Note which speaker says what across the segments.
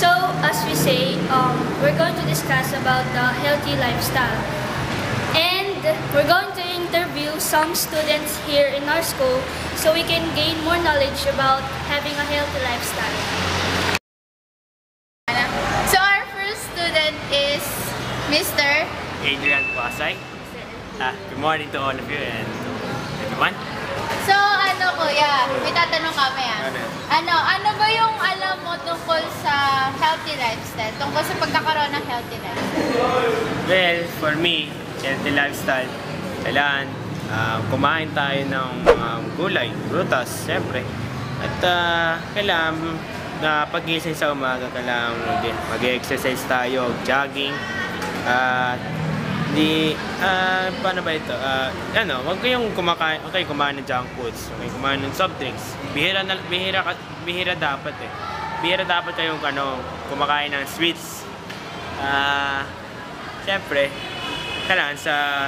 Speaker 1: So, as we say, we're going to discuss about the healthy lifestyle. And we're going to interview some students here in our school so we can gain more knowledge about having a healthy lifestyle.
Speaker 2: So our first student is Mr.
Speaker 3: Adrian Pasay. Good morning to all of you and everyone.
Speaker 2: So kuya, may tatanong kami Ano ba yung alam mo tungkol sa healthy lifestyle? Tungkol sa pagkakaroon ng healthy lifestyle?
Speaker 3: Well, for me, healthy lifestyle, kailangan kumain tayo ng mga gulay, prutas, syempre. At kailangan na pag-gising sa umaga, kailangan mag-exercise tayo, jogging. Paano ba ito? Wag kayong kumain ng junk foods, okay, kumain ng soft drinks. Bihira dapat eh. Bihira dapat kayong kumakain ng sweets. Siyempre, kailangan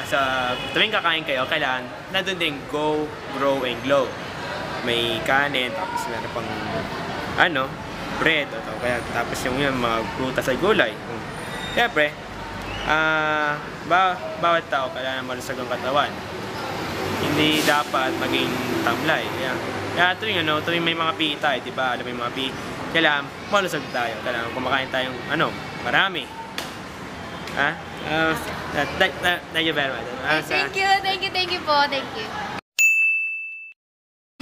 Speaker 3: sa tuwing kakain kayo, kailangan nandun din go, grow, and glow. May kanin, tapos meron pang bread, kaya tapos yung mga prutas ay gulay. Siyempre, bawat tao kailangan malusog ang katawan. Hindi dapat maging tamlay. Kaya tuwing may mga PE tayo, diba? Alam mo yung mga PE, kailangan malusog tayo. Kailangan kumakain tayong marami. Thank you very much.
Speaker 2: Thank you po. Thank you.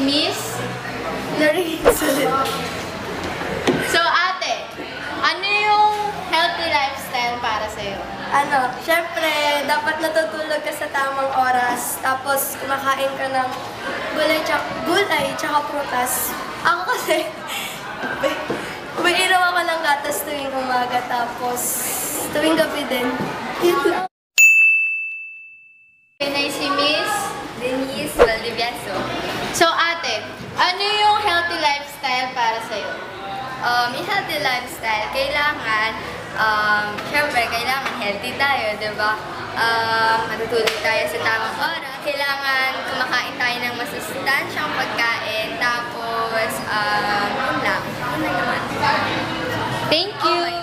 Speaker 2: Miss Larissa. So ate, ano yung healthy lifestyle para sa'yo?
Speaker 4: Syempre, dapat natutulog ka sa tamang oras, tapos kumakain ka ng gulay tsaka prutas. Ako kasi, umiinom ako ng gatas tuwing umaga, tapos tuwing gabi din.
Speaker 2: Pinay si Miss
Speaker 5: Denise Valdiviaso.
Speaker 2: So ate, ano yung healthy lifestyle para sa'yo?
Speaker 5: Yung healthy lifestyle, syempre, kailangan healthy tayo, diba? Matutulog tayo sa tamang oras. Kailangan kumakain tayo ng masustansyang pagkain. Tapos, yun lang. Yun lang naman.
Speaker 2: Thank you!
Speaker 1: Okay.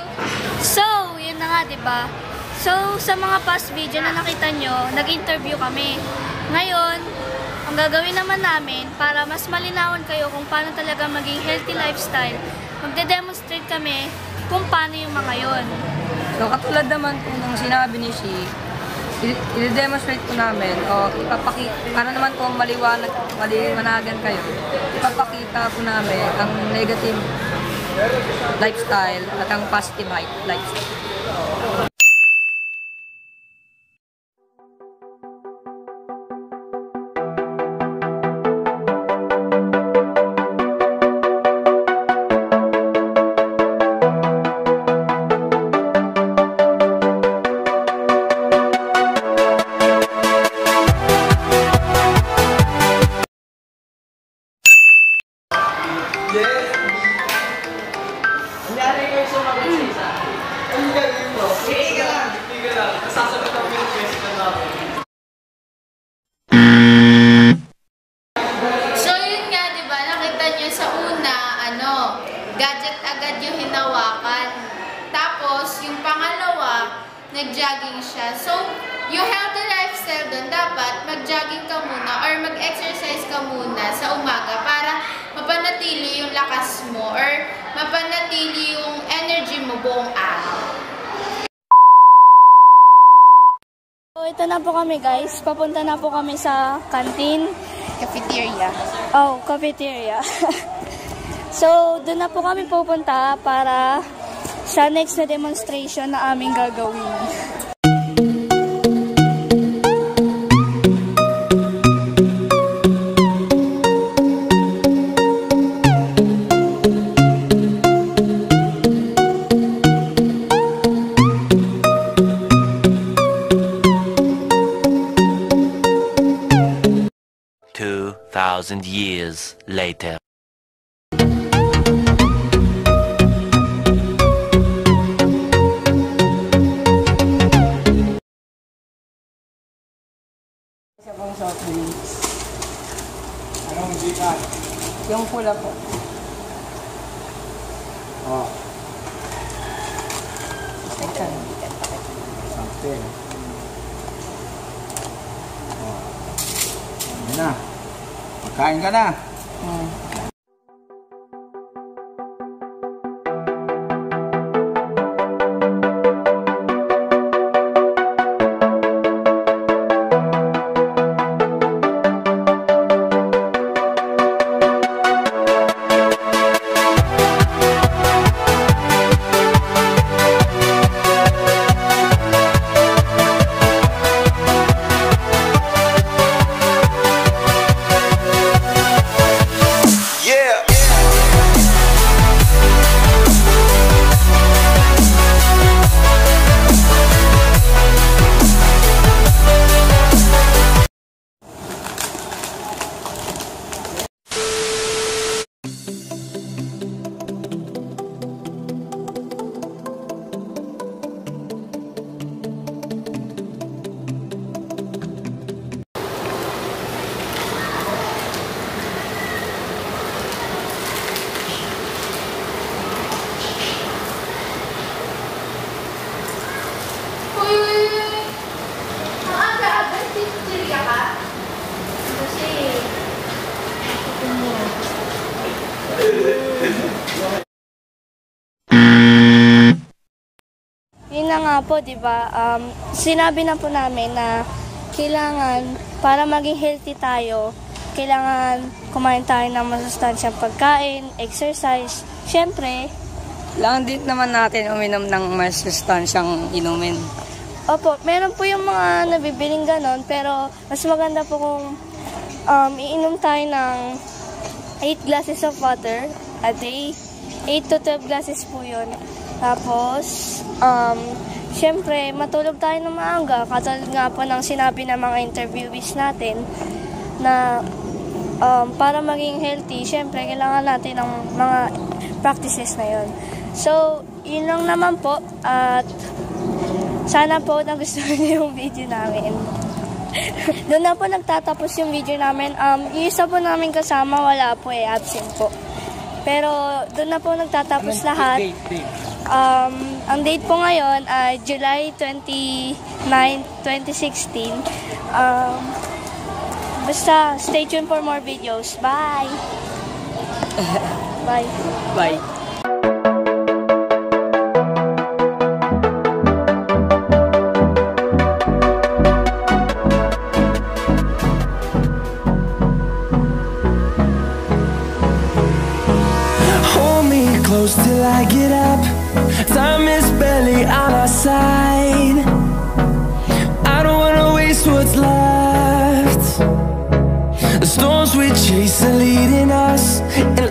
Speaker 1: So, yun na nga, diba? So, sa mga past video na nakita nyo, nag-interview kami. Ngayon, ang gagawin naman namin para mas malinawan kayo kung paano talaga maging healthy lifestyle, magde-demonstrate kami kung paano yung mga yon.
Speaker 6: So, katulad naman po ng sinabi ni Shi, i-demonstrate po namin o ipapakita, para naman po maliwanagan kayo, ipapakita po namin ang negative lifestyle at ang positive lifestyle.
Speaker 2: So yun nga, diba? Nakita nyo sa una, gadget agad yung hinawakan. Tapos, yung pangalawa, nag-jogging siya. So, yung healthy lifestyle doon, dapat mag-jogging ka muna or mag-exercise ka muna sa umaga para mapanatili yung lakas mo or mapanatili yung energy mo buong araw.
Speaker 1: So, ito na po kami guys. Papunta na po kami sa canteen.
Speaker 2: Cafeteria.
Speaker 1: Oh, cafeteria. So, doon na po kami pupunta para sa next na demonstration na aming gagawin.
Speaker 7: Thousand years later.
Speaker 6: Isa pong soft drinks. Anong gitan? Yung pula po. Oh.
Speaker 8: Something. Yan na. Magkain ka na.
Speaker 1: Yun na nga po, di ba? Sinabi na po namin na kailangan, para maging healthy tayo, kailangan kumain tayo ng masustansyang pagkain, exercise. Siyempre,
Speaker 6: Kailangan din naman natin uminom ng mas sustansyang inumin.
Speaker 1: opo, meron po yung mga nabibiling ganon, pero mas maganda po kung iinom tayo ng 8 glasses of water a day. 8 to 12 glasses po yun. Tapos, syempre, matulog tayo ng maaga. Katulad nga po ng sinabi ng mga interviewees natin na para maging healthy, syempre, kailangan natin ng mga practices na yun. So, yun lang naman po. At sana po nagustuhan niyo yung video namin. Doon na po nagtatapos yung video namin. Yung isa po namin kasama, wala po absent po. Pero doon na po nagtatapos lahat. Ang date po ngayon ay July 29, 2016. Basta stay tuned for more videos. Bye! Bye!
Speaker 6: Bye.
Speaker 9: Close till I get up. Time is barely on our side. I don't wanna waste what's left. The storms we chase are leading us, and